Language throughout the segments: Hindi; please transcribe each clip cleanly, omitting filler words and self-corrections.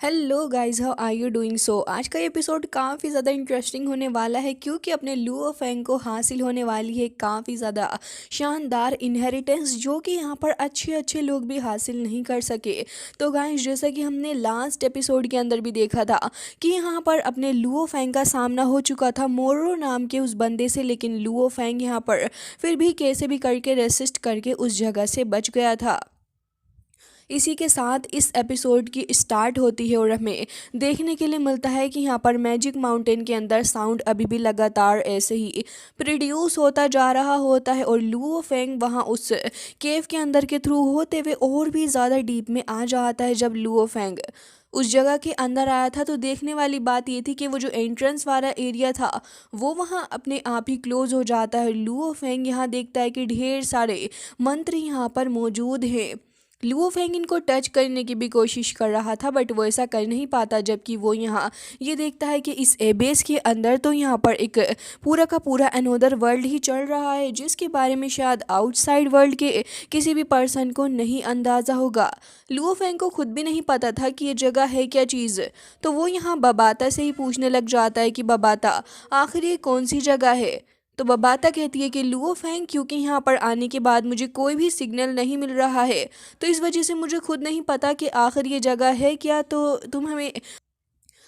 Hello guys, how are you doing? आज का एपिसोड काफ़ी ज़्यादा इंटरेस्टिंग होने वाला है क्योंकि अपने लुओ फेंग को हासिल होने वाली है काफ़ी ज़्यादा शानदार इनहेरिटेंस जो कि यहाँ पर अच्छे अच्छे लोग भी हासिल नहीं कर सके। तो गाइस, जैसा कि हमने लास्ट एपिसोड के अंदर भी देखा था कि यहाँ पर अपने लुओ फेंग का सामना हो चुका था मोरो नाम के उस बंदे से, लेकिन लुओ फेंग यहाँ पर फिर भी कैसे भी करके रेसिस्ट करके उस जगह से बच गया था। इसी के साथ इस एपिसोड की स्टार्ट होती है और हमें देखने के लिए मिलता है कि यहाँ पर मैजिक माउंटेन के अंदर साउंड अभी भी लगातार ऐसे ही प्रोड्यूस होता जा रहा होता है और लुओ फेंग वहाँ उस केव के अंदर के थ्रू होते हुए और भी ज़्यादा डीप में आ जाता है। जब लुओ फेंग उस जगह के अंदर आया था तो देखने वाली बात ये थी कि वो जो एंट्रेंस वाला एरिया था वो वहाँ अपने आप ही क्लोज हो जाता है। लुओ फेंग यहाँ देखता है कि ढेर सारे मंत्री यहाँ पर मौजूद हैं। लुओ फेंग इनको टच करने की भी कोशिश कर रहा था बट वो ऐसा कर नहीं पाता, जबकि वो यहाँ ये देखता है कि इस एबेस के अंदर तो यहाँ पर एक पूरा का पूरा अनोदर वर्ल्ड ही चल रहा है जिसके बारे में शायद आउटसाइड वर्ल्ड के किसी भी पर्सन को नहीं अंदाज़ा होगा। लुओ फेंग को खुद भी नहीं पता था कि ये जगह है क्या चीज़, तो वो यहाँ बबाता से ही पूछने लग जाता है कि बबाता, आखिर ये कौन सी जगह है? तो बबाता कहती है कि लुओ फेंग, क्योंकि यहाँ पर आने के बाद मुझे कोई भी सिग्नल नहीं मिल रहा है तो इस वजह से मुझे खुद नहीं पता कि आखिर ये जगह है क्या, तो तुम हमें।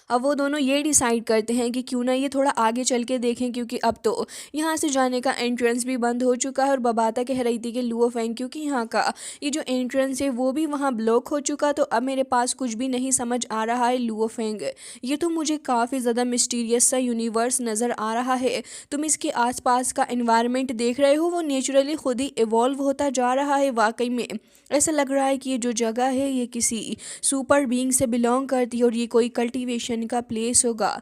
अब वो दोनों ये डिसाइड करते हैं कि क्यों ना ये थोड़ा आगे चल के देखें, क्योंकि अब तो यहाँ से जाने का एंट्रेंस भी बंद हो चुका है और बबाता कह रही थी कि लुओ फेंग, क्योंकि यहाँ का ये जो एंट्रेंस है वो भी वहाँ ब्लॉक हो चुका, तो अब मेरे पास कुछ भी नहीं समझ आ रहा है लुओ फेंग। ये तो मुझे काफ़ी ज़्यादा मिस्टीरियस सा यूनिवर्स नज़र आ रहा है। तुम इसके आसपास का एनवायरनमेंट देख रहे हो, वो नेचुरली खुद ही इवॉल्व होता जा रहा है। वाकई में ऐसा लग रहा है कि ये जो जगह है ये किसी सुपर बीइंग से बिलोंग करती है और ये कोई कल्टीवेशन का प्लेस होगा।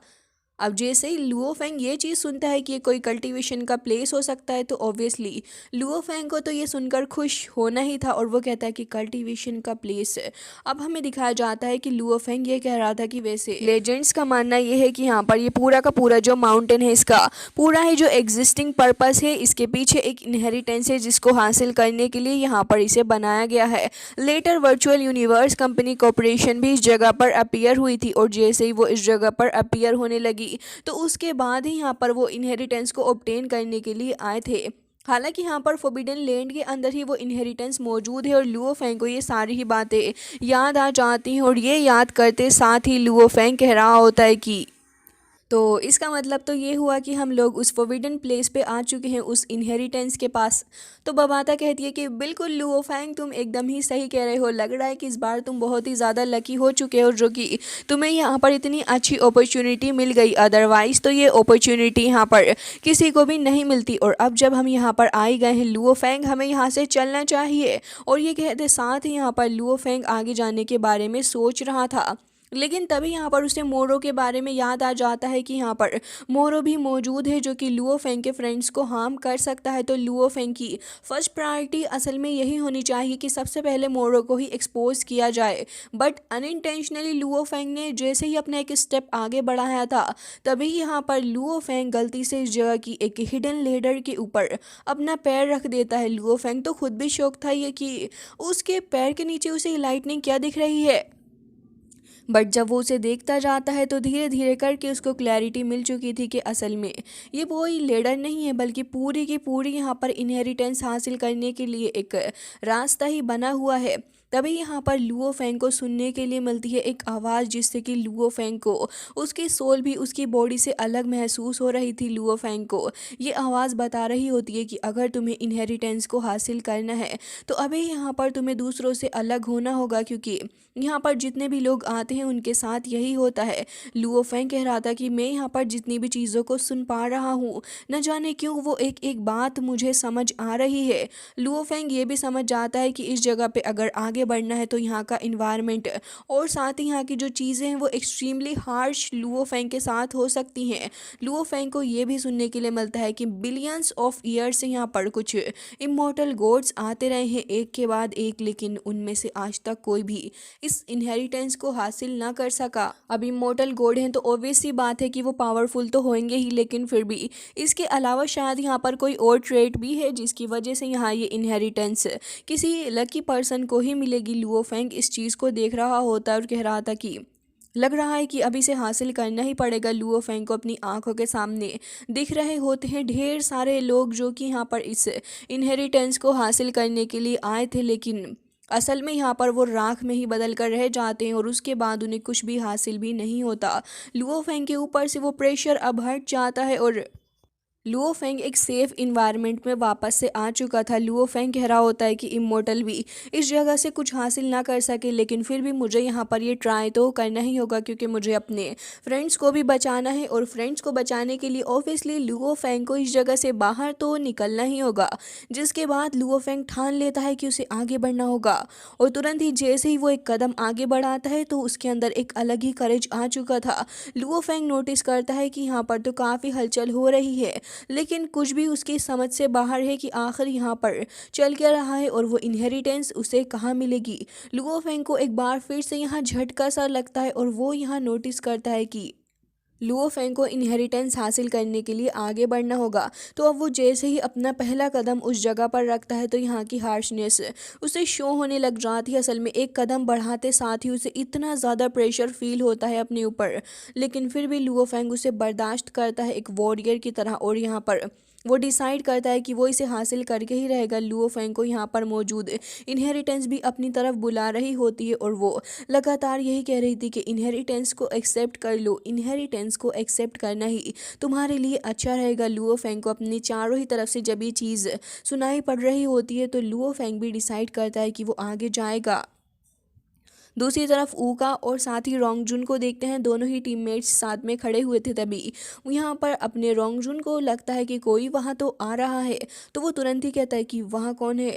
अब जैसे ही लुओ फेंग ये चीज़ सुनता है कि ये कोई कल्टीवेशन का प्लेस हो सकता है तो ऑब्वियसली लुओ फेंग को तो ये सुनकर खुश होना ही था और वो कहता है कि कल्टीवेशन का प्लेस है। अब हमें दिखाया जाता है कि लुओ फेंग ये कह रहा था कि वैसे लेजेंड्स का मानना ये है कि यहाँ पर ये पूरा का पूरा जो माउंटेन है इसका पूरा ही जो एग्जिस्टिंग पर्पस है, इसके पीछे एक इनहेरिटेंस है जिसको हासिल करने के लिए यहाँ पर इसे बनाया गया है। Later virtual universe company corporation भी इस जगह पर अपीयर हुई थी और जैसे ही वो इस जगह पर अपीयर होने लगी तो उसके बाद ही यहाँ पर वो इनहेरिटेंस को ऑब्टेन करने के लिए आए थे। हालांकि यहाँ पर फोबिडन लैंड के अंदर ही वो इनहेरिटेंस मौजूद है और लुओ फेंग को ये सारी ही बातें याद आ जाती हैं और ये याद करते साथ ही लुओ फेंग कह रहा होता है कि तो इसका मतलब तो ये हुआ कि हम लोग उस फोबिडन प्लेस पे आ चुके हैं, उस इनहेरिटेंस के पास। तो बबाता कहती है कि बिल्कुल लुओ फैंग, तुम एकदम ही सही कह रहे हो। लग रहा है कि इस बार तुम बहुत ही ज़्यादा लकी हो चुके हो जो कि तुम्हें यहाँ पर इतनी अच्छी अपॉर्चुनिटी मिल गई, अदरवाइज़ तो ये अपॉर्चुनिटी यहाँ पर किसी को भी नहीं मिलती। और अब जब हम यहाँ पर आ गए हैं लुओ फैंग, हमें यहाँ से चलना चाहिए। और ये कहते साथ ही यहाँ पर लुओ फैंग आगे जाने के बारे में सोच रहा था, लेकिन तभी यहाँ पर उसे मोरो के बारे में याद आ जाता है कि यहाँ पर मोरो भी मौजूद है जो कि लुओ फेंग के फ्रेंड्स को हार्म कर सकता है। तो लुओ फेंग की फर्स्ट प्रायोरिटी असल में यही होनी चाहिए कि सबसे पहले मोरो को ही एक्सपोज किया जाए, बट अनइंटेंशनली लुओ फेंग ने जैसे ही अपना एक स्टेप आगे बढ़ाया था तभी यहाँ पर लुओ फेंग गलती से इस जगह की एक हिडन लेडर के ऊपर अपना पैर रख देता है। लुओ फेंग तो खुद भी शौक था ये कि उसके पैर के नीचे उसे लाइटनिंग क्या दिख रही है, बट जब वो उसे देखता जाता है तो धीरे धीरे करके उसको क्लैरिटी मिल चुकी थी कि असल में ये कोई लीडर नहीं है बल्कि पूरी की पूरी यहाँ पर इनहेरिटेंस हासिल करने के लिए एक रास्ता ही बना हुआ है। तभी यहाँ पर लुओ फेंग को सुनने के लिए मिलती है एक आवाज़ जिससे कि लुओ फेंग को उसकी सोल भी उसकी बॉडी से अलग महसूस हो रही थी। लुओ फेंग को ये आवाज़ बता रही होती है कि अगर तुम्हें इनहेरिटेंस को हासिल करना है तो अभी यहाँ पर तुम्हें दूसरों से अलग होना होगा, क्योंकि यहाँ पर जितने भी लोग आते हैं उनके साथ यही होता है। लुओ फेंग कह रहा था कि मैं यहाँ पर जितनी भी चीज़ों को सुन पा रहा हूँ, न जाने क्यों वो एक एक बात मुझे समझ आ रही है। लुओ फेंग ये भी समझ जाता है कि इस जगह पे अगर आगे बढ़ना है तो यहाँ का इन्वायरमेंट और साथ ही यहाँ की जो चीज़ें हैं वो एक्सट्रीमली हार्श लुओ फेंग के साथ हो सकती हैं। लुओ फेंग को ये भी सुनने के लिए मिलता है कि बिलियंस ऑफ ईयर्स से यहाँ पर कुछ इमॉर्टल गॉड्स आते रहे हैं एक के बाद एक, लेकिन उनमें से आज तक कोई भी इस इनहेरिटेंस को हासिल ना कर सका। अब इमॉर्टल गॉड हैं तो ऑब्वियस सी बात है कि वो पावरफुल तो होंगे ही, लेकिन फिर भी इसके अलावा शायद यहाँ पर कोई और ट्रेट भी है जिसकी वजह से यहाँ ये इनहेरिटेंस किसी लकी पर्सन को ही मिलेगी। लुओ फेंग इस चीज़ को देख रहा होता है और कह रहा था कि लग रहा है कि अभी इसे हासिल करना ही पड़ेगा लुओ फेंग को। अपनी आंखों के सामने दिख रहे होते हैं ढेर सारे लोग जो कि यहाँ पर इस इनहेरिटेंस को हासिल करने के लिए आए थे, लेकिन असल में यहाँ पर वो राख में ही बदल कर रह जाते हैं और उसके बाद उन्हें कुछ भी हासिल भी नहीं होता। लुओ फेंग के ऊपर से वो प्रेशर अब हट जाता है और लुओ फेंग एक सेफ इन्वायरमेंट में वापस से आ चुका था। लुओ फेंग कह रहा होता है कि इमोर्टल भी इस जगह से कुछ हासिल ना कर सके, लेकिन फिर भी मुझे यहाँ पर ये ट्राई तो करना ही होगा क्योंकि मुझे अपने फ्रेंड्स को भी बचाना है और फ्रेंड्स को बचाने के लिए ऑब्वियसली लुओ फेंग को इस जगह से बाहर तो निकलना ही होगा। जिसके बाद लुओ फेंग ठान लेता है कि उसे आगे बढ़ना होगा और तुरंत ही जैसे ही वो एक कदम आगे बढ़ाता है तो उसके अंदर एक अलग ही करेज आ चुका था। लुओ फेंग नोटिस करता है कि यहाँ पर तो काफ़ी हलचल हो रही है, लेकिन कुछ भी उसकी समझ से बाहर है कि आखिर यहाँ पर चल क्या रहा है और वो इनहेरिटेंस उसे कहाँ मिलेगी। लुओ फेंग को एक बार फिर से यहाँ झटका सा लगता है और वो यहाँ नोटिस करता है कि लुओ फेंग को इनहेरिटेंस हासिल करने के लिए आगे बढ़ना होगा। तो अब वो जैसे ही अपना पहला कदम उस जगह पर रखता है तो यहाँ की हार्शनेस उसे शो होने लग जाती है। असल में एक कदम बढ़ाते साथ ही उसे इतना ज़्यादा प्रेशर फील होता है अपने ऊपर, लेकिन फिर भी लुओ फेंग उसे बर्दाश्त करता है एक वॉरियर की तरह और यहाँ पर वो डिसाइड करता है कि वो इसे हासिल करके ही रहेगा। लुओ फेंग को यहाँ पर मौजूद इनहेरिटेंस भी अपनी तरफ बुला रही होती है और वो लगातार यही कह रही थी कि इनहेरिटेंस को एक्सेप्ट कर लो, इनहेरिटेंस को एक्सेप्ट करना ही तुम्हारे लिए अच्छा रहेगा। लुओ फेंग को अपनी चारों ही तरफ से जब ये चीज़ सुनाई पड़ रही होती है तो लुओ फेंग भी डिसाइड करता है कि वो आगे जाएगा। दूसरी तरफ ऊका और साथ ही रोंगजुन को देखते हैं, दोनों ही टीममेट्स साथ में खड़े हुए थे। तभी यहाँ पर अपने रोंगजुन को लगता है कि कोई वहाँ तो आ रहा है, तो वो तुरंत ही कहता है कि वहाँ कौन है।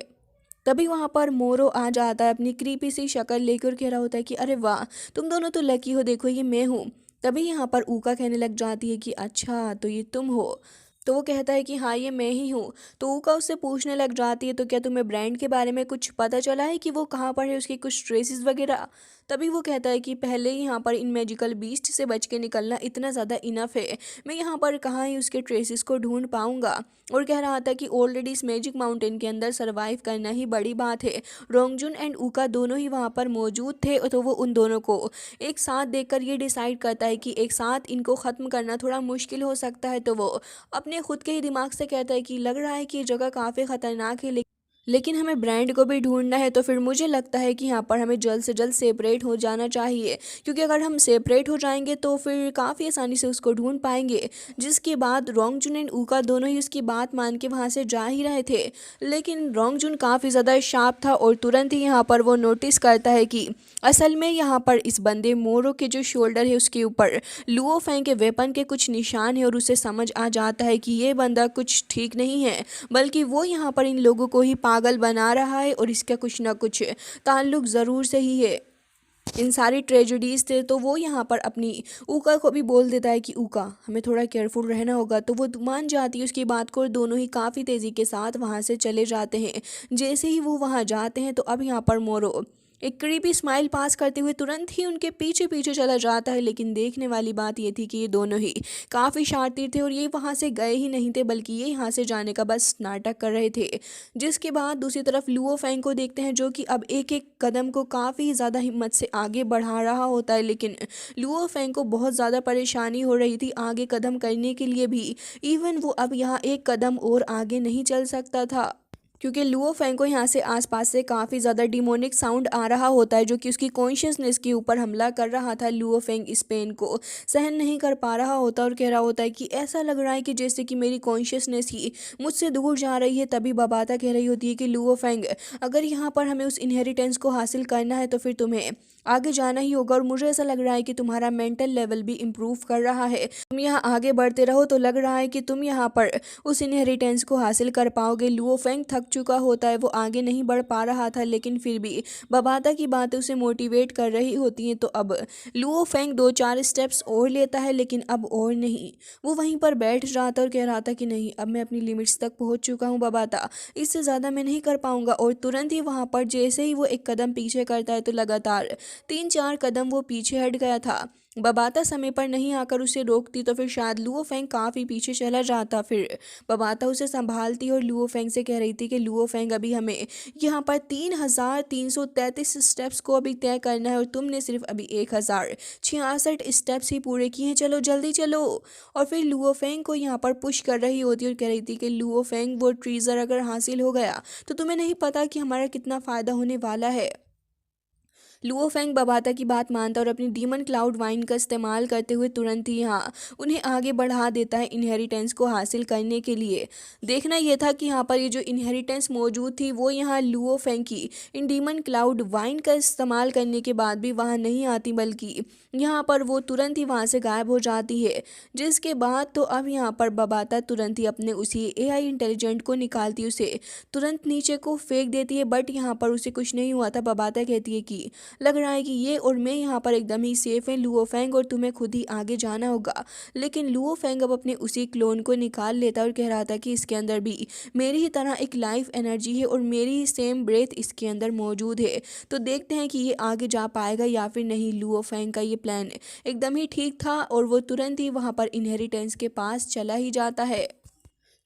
तभी वहाँ पर मोरो आ जाता है अपनी क्रीपी सी शक्ल लेकर, कह रहा होता है कि अरे वाह तुम दोनों तो लकी हो, देखो ये मैं हूँ। तभी यहाँ पर ऊका कहने लग जाती है कि अच्छा तो ये तुम हो। तो वो कहता है कि हाँ ये मैं ही हूँ। तो ऊका उससे पूछने लग जाती है तो क्या तुम्हें ब्रांड के बारे में कुछ पता चला है कि वो कहाँ पर है, उसकी कुछ ट्रेसेस वगैरह। तभी वो कहता है कि पहले ही यहाँ पर इन मैजिकल बीस्ट से बच के निकलना इतना ज़्यादा इनफ है, मैं यहाँ पर कहाँ ही उसके ट्रेसेस को ढूंढ पाऊंगा। और कह रहा था कि ऑलरेडी इस मैजिक माउंटेन के अंदर सरवाइव करना ही बड़ी बात है। रोंगजुन एंड ऊका दोनों ही वहाँ पर मौजूद थे तो वो उन दोनों को एक साथ देखकर ये डिसाइड करता है कि एक साथ इनको ख़त्म करना थोड़ा मुश्किल हो सकता है। तो वो अपने खुद के ही दिमाग से कहता है कि लग रहा है कि ये जगह काफ़ी ख़तरनाक है, लेकिन हमें ब्रांड को भी ढूंढना है। तो फिर मुझे लगता है कि यहाँ पर हमें जल्द से जल्द सेपरेट हो जाना चाहिए, क्योंकि अगर हम सेपरेट हो जाएंगे तो फिर काफ़ी आसानी से उसको ढूंढ पाएंगे। जिसके बाद रोंगजुन एंड ऊका दोनों ही उसकी बात मान के वहाँ से जा ही रहे थे, लेकिन रोंगजुन काफ़ी ज़्यादा शार्प था और तुरंत ही यहाँ पर वो नोटिस करता है कि असल में यहाँ पर इस बंदे मोरो के जो शोल्डर है उसके ऊपर लुओ फेंग के वेपन के कुछ निशान है और उसे समझ आ जाता है कि ये बंदा कुछ ठीक नहीं है, बल्कि वो यहाँ पर इन लोगों को ही पागल बना रहा है और इसका कुछ ना कुछ ताल्लुक ज़रूर से ही है इन सारी ट्रेजेडीज़ थे। तो वो यहाँ पर अपनी ऊका को भी बोल देता है कि ऊका हमें थोड़ा केयरफुल रहना होगा। तो वो मान जाती है उसकी बात को और दोनों ही काफ़ी तेज़ी के साथ वहाँ से चले जाते हैं। जैसे ही वो वहाँ जाते हैं तो अब यहाँ पर मोरो एक क्रीपी स्माइल पास करते हुए तुरंत ही उनके पीछे पीछे चला जाता है। लेकिन देखने वाली बात ये थी कि ये दोनों ही काफ़ी शातिर थे और ये वहाँ से गए ही नहीं थे, बल्कि ये यहाँ से जाने का बस नाटक कर रहे थे। जिसके बाद दूसरी तरफ लुओ फेंग को देखते हैं, जो कि अब एक एक कदम को काफ़ी ज़्यादा हिम्मत से आगे बढ़ा रहा होता है। लेकिन लुओ फेंग को बहुत ज़्यादा परेशानी हो रही थी आगे कदम करने के लिए भी। इवन वो अब यहाँ एक कदम और आगे नहीं चल सकता था, क्योंकि लुओ फेंग को यहाँ से आसपास से काफ़ी ज़्यादा डिमोनिक साउंड आ रहा होता है, जो कि उसकी कॉन्शियसनेस के ऊपर हमला कर रहा था। लुओ फेंग इस पेन को सहन नहीं कर पा रहा होता और कह रहा होता है कि ऐसा लग रहा है कि जैसे कि मेरी कॉन्शियसनेस ही मुझसे दूर जा रही है। तभी बबाता कह रही होती है कि लुओ फेंग अगर यहाँ पर हमें उस इनहेरिटेंस को हासिल करना है तो फिर तुम्हें आगे जाना ही होगा, और मुझे ऐसा लग रहा है कि तुम्हारा मेंटल लेवल भी इम्प्रूव कर रहा है। तुम यहाँ आगे बढ़ते रहो तो लग रहा है कि तुम यहाँ पर उस इनहेरिटेंस को हासिल कर पाओगे। लुओ फेंग थक चुका होता है, वो आगे नहीं बढ़ पा रहा था, लेकिन फिर भी बबाता की बातें उसे मोटिवेट कर रही होती हैं। तो अब लुओ फेंग 2-4 स्टेप्स और लेता है, लेकिन अब और नहीं। वो वहीं पर बैठ जाता और कह रहा था कि नहीं, अब मैं अपनी लिमिट्स तक पहुंच चुका हूँ बबाता, इससे ज़्यादा मैं नहीं कर पाऊंगा। और तुरंत ही वहाँ पर जैसे ही वो एक कदम पीछे करता है तो लगातार तीन चार कदम वो पीछे हट गया था। बबाता समय पर नहीं आकर उसे रोकती तो फिर शायद लुओ फेंग काफ़ी पीछे चला जाता। फिर बबाता उसे संभालती और लुओ फेंग से कह रही थी कि लुओ फेंग, अभी हमें यहाँ पर 3,333 स्टेप्स को अभी तय करना है और तुमने सिर्फ अभी 1,066 स्टेप्स ही पूरे किए हैं, चलो जल्दी चलो। और फिर लुओ फेंग को यहाँ पर पुश कर रही होती और कह रही थी कि लुओ फेंग, वो ट्रीजर अगर हासिल हो गया तो तुम्हें नहीं पता कि हमारा कितना फ़ायदा होने वाला है। लुओ फेंग बबाता की बात मानता और अपनी डीमन क्लाउड वाइन का इस्तेमाल करते हुए तुरंत ही यहाँ उन्हें आगे बढ़ा देता है इनहेरिटेंस को हासिल करने के लिए। देखना यह था कि यहाँ पर ये जो इनहेरिटेंस मौजूद थी वो यहाँ लुओ फेंग की इन डीमन क्लाउड वाइन का इस्तेमाल करने के बाद भी वहाँ नहीं आती, बल्कि यहाँ पर वो तुरंत ही वहाँ से गायब हो जाती है। जिसके बाद तो अब यहाँ पर बबाता तुरंत ही अपने उसी एआई इंटेलिजेंट को निकालती, उसे तुरंत नीचे को फेंक देती है। बट यहाँ पर उसे कुछ नहीं हुआ था। बबाता कहती है कि लग रहा है कि ये और मैं यहाँ पर एकदम ही सेफ है लुओ फेंग, और तुम्हें खुद ही आगे जाना होगा। लेकिन लुओ फेंग अब अपने उसी क्लोन को निकाल लेता और कह रहा था कि इसके अंदर भी मेरी ही तरह एक लाइफ एनर्जी है और मेरी ही सेम ब्रेथ इसके अंदर मौजूद है। तो देखते हैं कि ये आगे जा पाएगा या फिर नहीं। लुओ फेंग का ये प्लान एकदम ही ठीक था और वो तुरंत ही वहाँ पर इनहेरिटेंस के पास चला ही जाता है।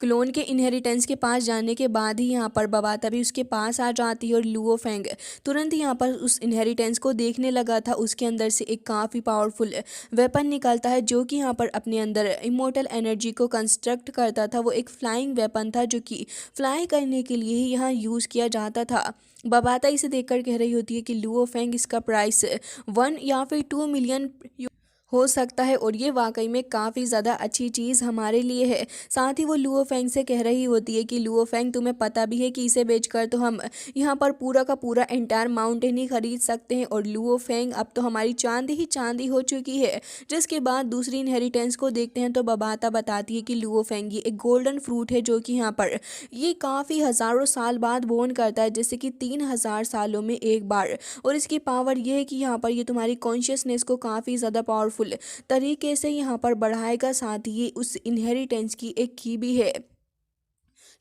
क्लोन के इनहेरिटेंस के पास जाने के बाद ही यहाँ पर बबाता भी उसके पास आ जाती है और लुओ फेंग तुरंत ही यहाँ पर उस इनहेरिटेंस को देखने लगा था। उसके अंदर से एक काफ़ी पावरफुल वेपन निकलता है जो कि यहाँ पर अपने अंदर इमोर्टल एनर्जी को कंस्ट्रक्ट करता था। वो एक फ्लाइंग वेपन था जो कि फ्लाई करने के लिए ही यहाँ यूज़ किया जाता था। बबाता इसे देखकर कह रही होती है कि लुओ फेंग, इसका प्राइस 1 या फिर 2 मिलियन हो सकता है और ये वाकई में काफ़ी ज़्यादा अच्छी चीज़ हमारे लिए है। साथ ही वो लुओ फेंग से कह रही होती है कि लुओ फेंग, तुम्हें पता भी है कि इसे बेचकर तो हम यहाँ पर पूरा का पूरा एंटायर माउंटेन ही खरीद सकते हैं। और लुओ फेंग, अब तो हमारी चांदी ही चांदी हो चुकी है। जिसके बाद दूसरी इनहेरिटेंस को देखते हैं तो बबाता बताती है कि लुओ फेंग ये एक गोल्डन फ्रूट है जो कि यहाँ पर ये काफ़ी हज़ारों साल बाद बोर्न करता है, जैसे कि 3,000 सालों में एक बार। और इसकी पावर ये है कि यहाँ पर ये तुम्हारी कॉन्शियसनेस को काफ़ी ज़्यादा पावरफुल तरीके से यहाँ पर बढ़ाएगा। साथ ही उस इनहेरिटेंस की एक की भी है।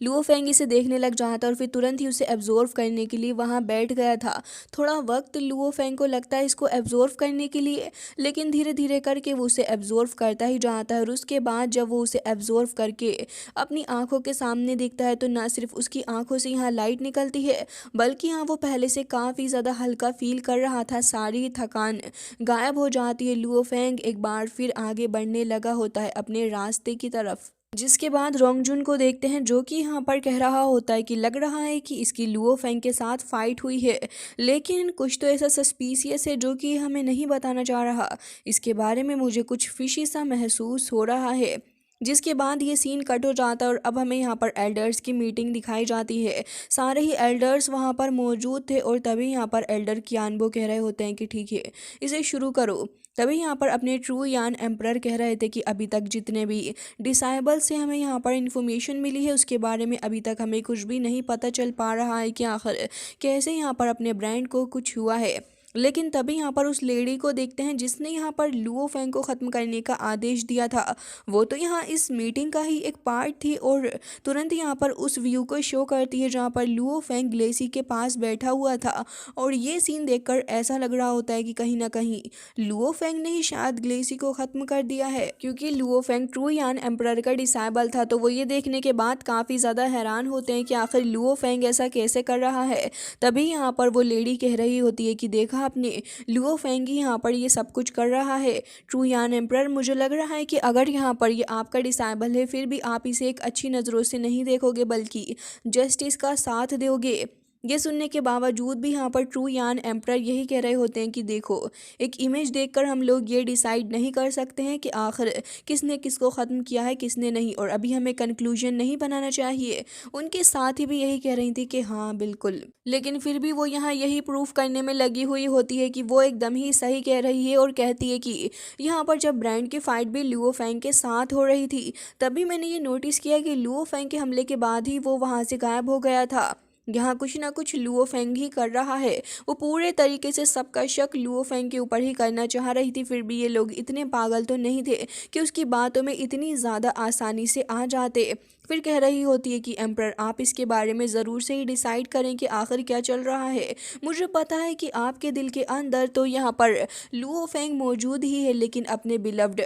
लुओ फेंग इसे देखने लग जाता और फिर तुरंत ही उसे एब्जॉर्व करने के लिए वहाँ बैठ गया था। थोड़ा वक्त लुओ फेंग को लगता है इसको एब्जॉर्व करने के लिए, लेकिन धीरे धीरे करके वो उसे एब्जॉर्व करता ही जाता है। और उसके बाद जब वो उसे एब्जॉर्व करके अपनी आंखों के सामने देखता है तो ना सिर्फ उसकी आंखों से यहाँ लाइट निकलती है, बल्कि यहाँ वो पहले से काफ़ी ज़्यादा हल्का फील कर रहा था। सारी थकान गायब हो जाती है। लुओ फेंग एक बार फिर आगे बढ़ने लगा होता है अपने रास्ते की तरफ। जिसके बाद रोंगजुन को देखते हैं जो कि यहाँ पर कह रहा होता है कि लग रहा है कि इसकी लुओ फेंग के साथ फाइट हुई है, लेकिन कुछ तो ऐसा सस्पिशियस है जो कि हमें नहीं बताना चाह रहा। इसके बारे में मुझे कुछ फिशी सा महसूस हो रहा है। जिसके बाद ये सीन कट हो जाता है और अब हमें यहाँ पर एल्डर्स की मीटिंग दिखाई जाती है। सारे ही एल्डर्स वहाँ पर मौजूद थे और तभी यहाँ पर एल्डर कियानबो कह रहे होते हैं कि ठीक है, इसे शुरू करो। तभी यहाँ पर अपने ट्रू यान एम्परर कह रहे थे कि अभी तक जितने भी डिसाइबल से हमें यहाँ पर इन्फॉर्मेशन मिली है उसके बारे में अभी तक हमें कुछ भी नहीं पता चल पा रहा है कि आखिर कैसे यहाँ पर अपने ब्रांड को कुछ हुआ है। लेकिन तभी यहाँ पर उस लेडी को देखते हैं जिसने यहाँ पर लुओ फेंग को ख़त्म करने का आदेश दिया था। वो तो यहाँ इस मीटिंग का ही एक पार्ट थी और तुरंत यहाँ पर उस व्यू को शो करती है जहाँ पर लुओ फेंग ग्लेसी के पास बैठा हुआ था। और ये सीन देखकर ऐसा लग रहा होता है कि कहीं ना कहीं लुओ फेंग ने ही शायद ग्लेसी को ख़त्म कर दिया है, क्योंकि लुओ फेंग ट्रू यान एम्परर का डिसाइबल था। तो वो ये देखने के बाद काफ़ी ज़्यादा हैरान होते हैं कि आखिर लुओ फेंग ऐसा कैसे कर रहा है। तभी यहाँ पर वो लेडी कह रही होती है कि देखा आपने, लुओ फेंग ही यहाँ पर ये सब कुछ कर रहा है। ट्रू यान एम्परर, मुझे लग रहा है कि अगर यहाँ पर ये आपका डिसाइबल है फिर भी आप इसे एक अच्छी नज़रों से नहीं देखोगे बल्कि जस्टिस का साथ दोगे। ये सुनने के बावजूद भी यहाँ पर ट्रू यान एम्परर यही कह रहे होते हैं कि देखो, एक इमेज देखकर हम लोग ये डिसाइड नहीं कर सकते हैं कि आखिर किसने किसको ख़त्म किया है किसने नहीं, और अभी हमें कंक्लूजन नहीं बनाना चाहिए। उनके साथ ही भी यही कह रही थी कि हाँ बिल्कुल, लेकिन फिर भी वो यहाँ यही प्रूफ करने में लगी हुई होती है कि वो एकदम ही सही कह रही है और कहती है कि यहाँ पर जब ब्रांड की फाइट भी लुओ फेंग के साथ हो रही थी तभी मैंने ये नोटिस किया कि लुओ फेंग के हमले के बाद ही वो वहाँ से गायब हो गया था। यहाँ कुछ ना कुछ लुओ फेंग ही कर रहा है। वो पूरे तरीके से सबका शक लुओ फेंग के ऊपर ही करना चाह रही थी, फिर भी ये लोग इतने पागल तो नहीं थे कि उसकी बातों में इतनी ज़्यादा आसानी से आ जाते। फिर कह रही होती है कि एम्प्रर आप इसके बारे में ज़रूर से ही डिसाइड करें कि आखिर क्या चल रहा है। मुझे पता है कि आपके दिल के अंदर तो यहाँ पर लुओ फेंग मौजूद ही है, लेकिन अपने बिलव्ड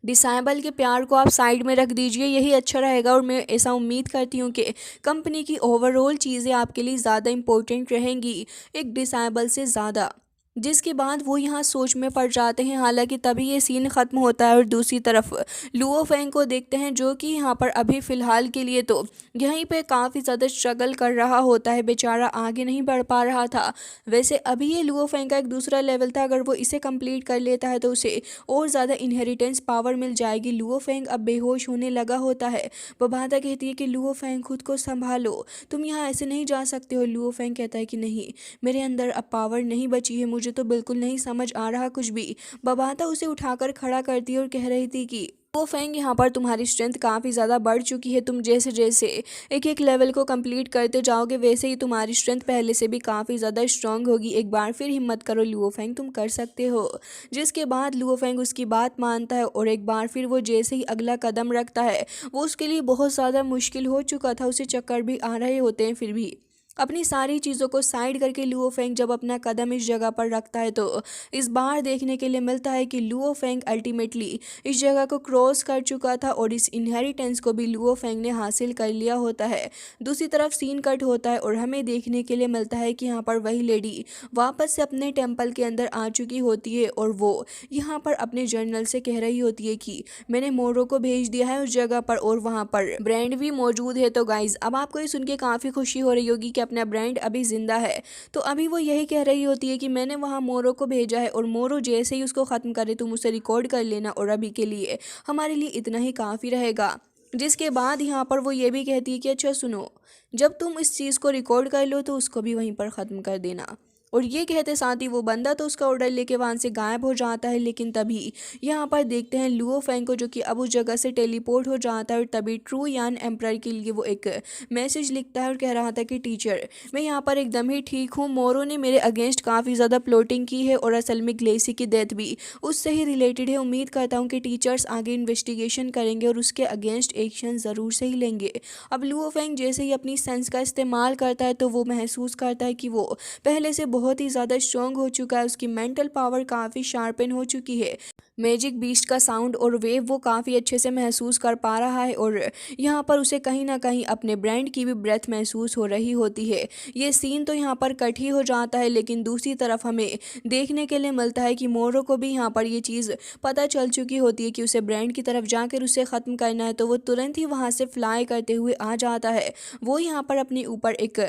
डिसाइबल के प्यार को आप साइड में रख दीजिए, यही अच्छा रहेगा। और मैं ऐसा उम्मीद करती हूँ कि कंपनी की ओवरऑल चीज़ें आपके लिए ज़्यादा इम्पोर्टेंट रहेंगी एक डिसाइबल से ज़्यादा। जिसके बाद वो यहाँ सोच में पड़ जाते हैं। हालांकि तभी ये सीन ख़त्म होता है और दूसरी तरफ लुओ फेंग को देखते हैं, जो कि यहाँ पर अभी फ़िलहाल के लिए तो यहीं पे काफ़ी ज़्यादा स्ट्रगल कर रहा होता है, बेचारा आगे नहीं बढ़ पा रहा था। वैसे अभी ये लुओ फेंग का एक दूसरा लेवल था, अगर वो इसे कंप्लीट कर लेता है तो उसे और ज़्यादा इनहेरिटेंस पावर मिल जाएगी। लुओ फेंग अब बेहोश होने लगा होता है। बबाता कहती है कि लुओ फेंग खुद को संभालो, तुम यहाँ ऐसे नहीं जा सकते हो। लुओ फेंग कहता है कि नहीं, मेरे अंदर अब पावर नहीं बची है, मुझे तो बिल्कुल नहीं समझ आ रहा कुछ भी। बबाता उसे उठाकर खड़ा करती है और कह रही थी कि वो फेंग यहाँ पर तुम्हारी स्ट्रेंथ काफ़ी ज़्यादा बढ़ चुकी है, तुम जैसे जैसे एक एक लेवल को कंप्लीट करते जाओगे वैसे ही तुम्हारी स्ट्रेंथ पहले से भी काफ़ी ज़्यादा स्ट्रांग होगी। एक बार फिर हिम्मत करो लुओ फेंग, तुम कर सकते हो। जिसके बाद लुओ फेंग उसकी बात मानता है और एक बार फिर वो जैसे ही अगला कदम रखता है, वो उसके लिए बहुत ज़्यादा मुश्किल हो चुका था, उसे चक्कर भी आ रहे होते हैं, फिर भी अपनी सारी चीज़ों को साइड करके लुओ फेंग जब अपना कदम इस जगह पर रखता है तो इस बार देखने के लिए मिलता है कि लुओ फेंग अल्टीमेटली इस जगह को क्रॉस कर चुका था और इस इनहेरिटेंस को भी लुओ फेंग ने हासिल कर लिया होता है। दूसरी तरफ सीन कट होता है और हमें देखने के लिए मिलता है कि यहाँ पर वही लेडी वापस से अपने टेम्पल के अंदर आ चुकी होती है और वो यहाँ पर अपने जर्नल से कह रही होती है कि मैंने मोरो को भेज दिया है उस जगह पर और वहाँ पर ब्रांड भी मौजूद है। तो गाइज अब आपको ये सुन के काफ़ी खुशी हो रही होगी कि अपना ब्रांड अभी जिंदा है। तो अभी वो यही कह रही होती है कि मैंने वहाँ मोरो को भेजा है और मोरो जैसे ही उसको ख़त्म करे तुम उसे रिकॉर्ड कर लेना और अभी के लिए हमारे लिए इतना ही काफ़ी रहेगा। जिसके बाद यहाँ पर वो ये भी कहती है कि अच्छा सुनो, जब तुम इस चीज़ को रिकॉर्ड कर लो तो उसको भी वहीं पर ख़त्म कर देना। और ये कहते साथ ही वो बंदा तो उसका ऑर्डर लेके वहाँ से गायब हो जाता है। लेकिन तभी यहाँ पर देखते हैं लुओ फेंग को, जो कि अब उस जगह से टेलीपोर्ट हो जाता है और तभी ट्रू यान एम्प्रर के लिए वो एक मैसेज लिखता है और कह रहा था कि टीचर मैं यहाँ पर एकदम ही ठीक हूँ, मोरो ने मेरे अगेंस्ट काफ़ी ज़्यादा प्लॉटिंग की है और असल में ग्लेसी की डेथ भी उससे ही रिलेटेड है। उम्मीद करता हूँ कि टीचर्स आगे इन्वेस्टिगेशन करेंगे और उसके अगेंस्ट एक्शन ज़रूर से ही लेंगे। अब लुओ फेंग जैसे ही अपनी सेंस का इस्तेमाल करता है तो वो महसूस करता है कि वो पहले से बहुत ही ज़्यादा स्ट्रॉन्ग हो चुका है, उसकी मेंटल पावर काफ़ी शार्पन हो चुकी है। मैजिक बीस्ट का साउंड और वेव वो काफ़ी अच्छे से महसूस कर पा रहा है और यहाँ पर उसे कहीं ना कहीं अपने ब्रांड की भी ब्रेथ महसूस हो रही होती है। ये सीन तो यहाँ पर कट ही हो जाता है, लेकिन दूसरी तरफ हमें देखने के लिए मिलता है कि मोरो को भी यहाँ पर ये चीज़ पता चल चुकी होती है कि उसे ब्रांड की तरफ जाकर उसे ख़त्म करना है। तो वो तुरंत ही वहाँ से फ्लाई करते हुए आ जाता है। वो यहाँ पर अपने ऊपर एक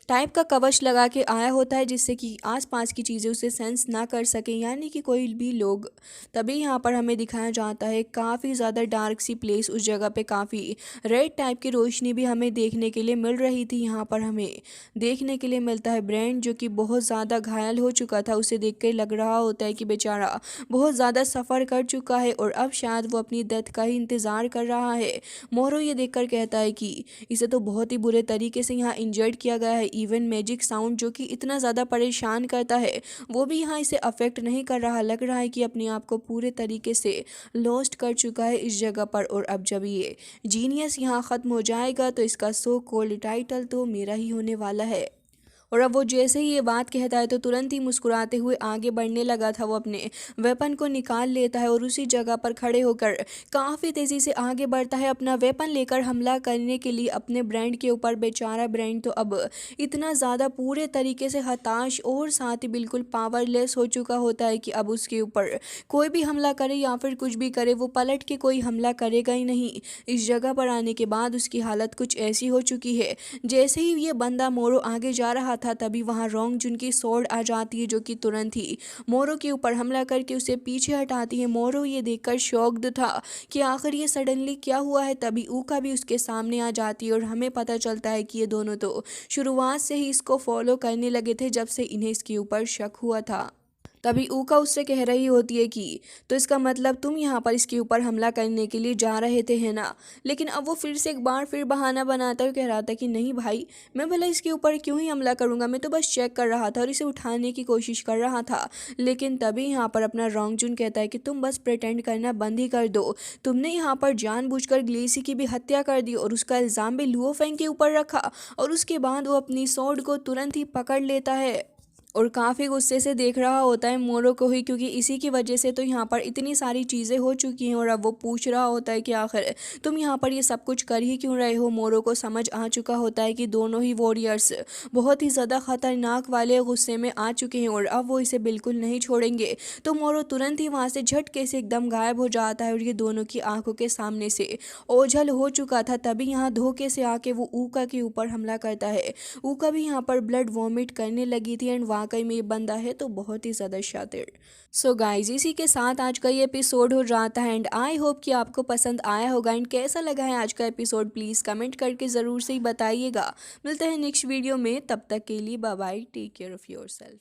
टाइप का कवच लगा के आया होता है जिससे कि आसपास की चीज़ें उसे सेंस ना कर सकें, यानी कि कोई भी लोग। तभी यहाँ पर हमें दिखाया जाता है काफ़ी ज़्यादा डार्क सी प्लेस, उस जगह पे काफ़ी रेड टाइप की रोशनी भी हमें देखने के लिए मिल रही थी। यहाँ पर हमें देखने के लिए मिलता है ब्रेंड जो कि बहुत ज़्यादा घायल हो चुका था, उसे देख कर लग रहा होता है कि बेचारा बहुत ज़्यादा सफ़र कर चुका है और अब शायद वो अपनी डेथ का ही इंतज़ार कर रहा है। मोरो ये देख कर कहता है कि इसे तो बहुत ही बुरे तरीके से यहाँ इंजर्ड किया गया है। इवन मैजिक साउंड जो कि इतना ज़्यादा परेशान करता है वो भी यहाँ इसे अफेक्ट नहीं कर रहा, लग रहा है कि अपने आप को पूरे तरीके से लॉस्ट कर चुका है इस जगह पर। और अब जब ये जीनियस यहाँ ख़त्म हो जाएगा तो इसका सो कॉल्ड टाइटल तो मेरा ही होने वाला है। और अब वो जैसे ही ये बात कहता है तो तुरंत ही मुस्कुराते हुए आगे बढ़ने लगा था। वो अपने वेपन को निकाल लेता है और उसी जगह पर खड़े होकर काफ़ी तेज़ी से आगे बढ़ता है अपना वेपन लेकर हमला करने के लिए अपने ब्रांड के ऊपर। बेचारा ब्रांड तो अब इतना ज़्यादा पूरे तरीके से हताश और साथ ही बिल्कुल पावरलेस हो चुका होता है कि अब उसके ऊपर कोई भी हमला करे या फिर कुछ भी करे वो पलट के कोई हमला करेगा ही नहीं। इस जगह पर आने के बाद उसकी हालत कुछ ऐसी हो चुकी है, जैसे ही ये बंदा मोरो आगे जा रहा था तभी वहाँ रोंग जुन की स्वॉर्ड आ जाती है जो कि तुरंत ही मोरो के ऊपर हमला करके उसे पीछे हटाती है। मोरो ये देखकर शॉक्ड था कि आखिर ये सडनली क्या हुआ है। तभी ऊका भी उसके सामने आ जाती है और हमें पता चलता है कि ये दोनों तो शुरुआत से ही इसको फॉलो करने लगे थे जब से इन्हें इसके ऊपर शक हुआ था। तभी ऊका उससे कह रही होती है कि तो इसका मतलब तुम यहाँ पर इसके ऊपर हमला करने के लिए जा रहे थे, है ना। लेकिन अब वो फिर से एक बार फिर बहाना बनाता हुआ कह रहा था कि नहीं भाई, मैं भला इसके ऊपर क्यों ही हमला करूंगा, मैं तो बस चेक कर रहा था और इसे उठाने की कोशिश कर रहा था। लेकिन तभी यहाँ पर अपना रोंगजुन कहता है कि तुम बस प्रिटेंड करना बंद ही कर दो। तुमने यहाँ पर जानबूझकर ग्लेसी की भी हत्या कर दी और उसका इल्ज़ाम भी लुओ फेंग के ऊपर रखा। और उसके बाद वो अपनी स्वॉर्ड को तुरंत ही पकड़ लेता है और काफ़ी गुस्से से देख रहा होता है मोरो को ही, क्योंकि इसी की वजह से तो यहाँ पर इतनी सारी चीज़ें हो चुकी हैं। और अब वो पूछ रहा होता है कि आखिर तुम यहाँ पर ये सब कुछ कर ही क्यों रहे हो। मोरो को समझ आ चुका होता है कि दोनों ही वॉरियर्स बहुत ही ज़्यादा ख़तरनाक वाले गुस्से में आ चुके हैं और अब वो इसे बिल्कुल नहीं छोड़ेंगे। तो मोरो तुरंत ही वहाँ से झटके से एकदम गायब हो जाता है और ये दोनों की आंखों के सामने से ओझल हो चुका था। तभी यहाँ धोखे से आके वो ऊका के ऊपर हमला करता है। ऊका भी यहाँ पर ब्लड वॉमिट करने लगी थी एंड वाकई में ये बंदा है तो बहुत ही ज़्यादा शातिर। सो गाइज, इसी के साथ आज का ये एपिसोड हो जाता है एंड आई होप कि आपको पसंद आया होगा। एंड कैसा लगा है आज का एपिसोड प्लीज़ कमेंट करके ज़रूर से ही बताइएगा। मिलते हैं नेक्स्ट वीडियो में, तब तक के लिए bye bye, take care of your self.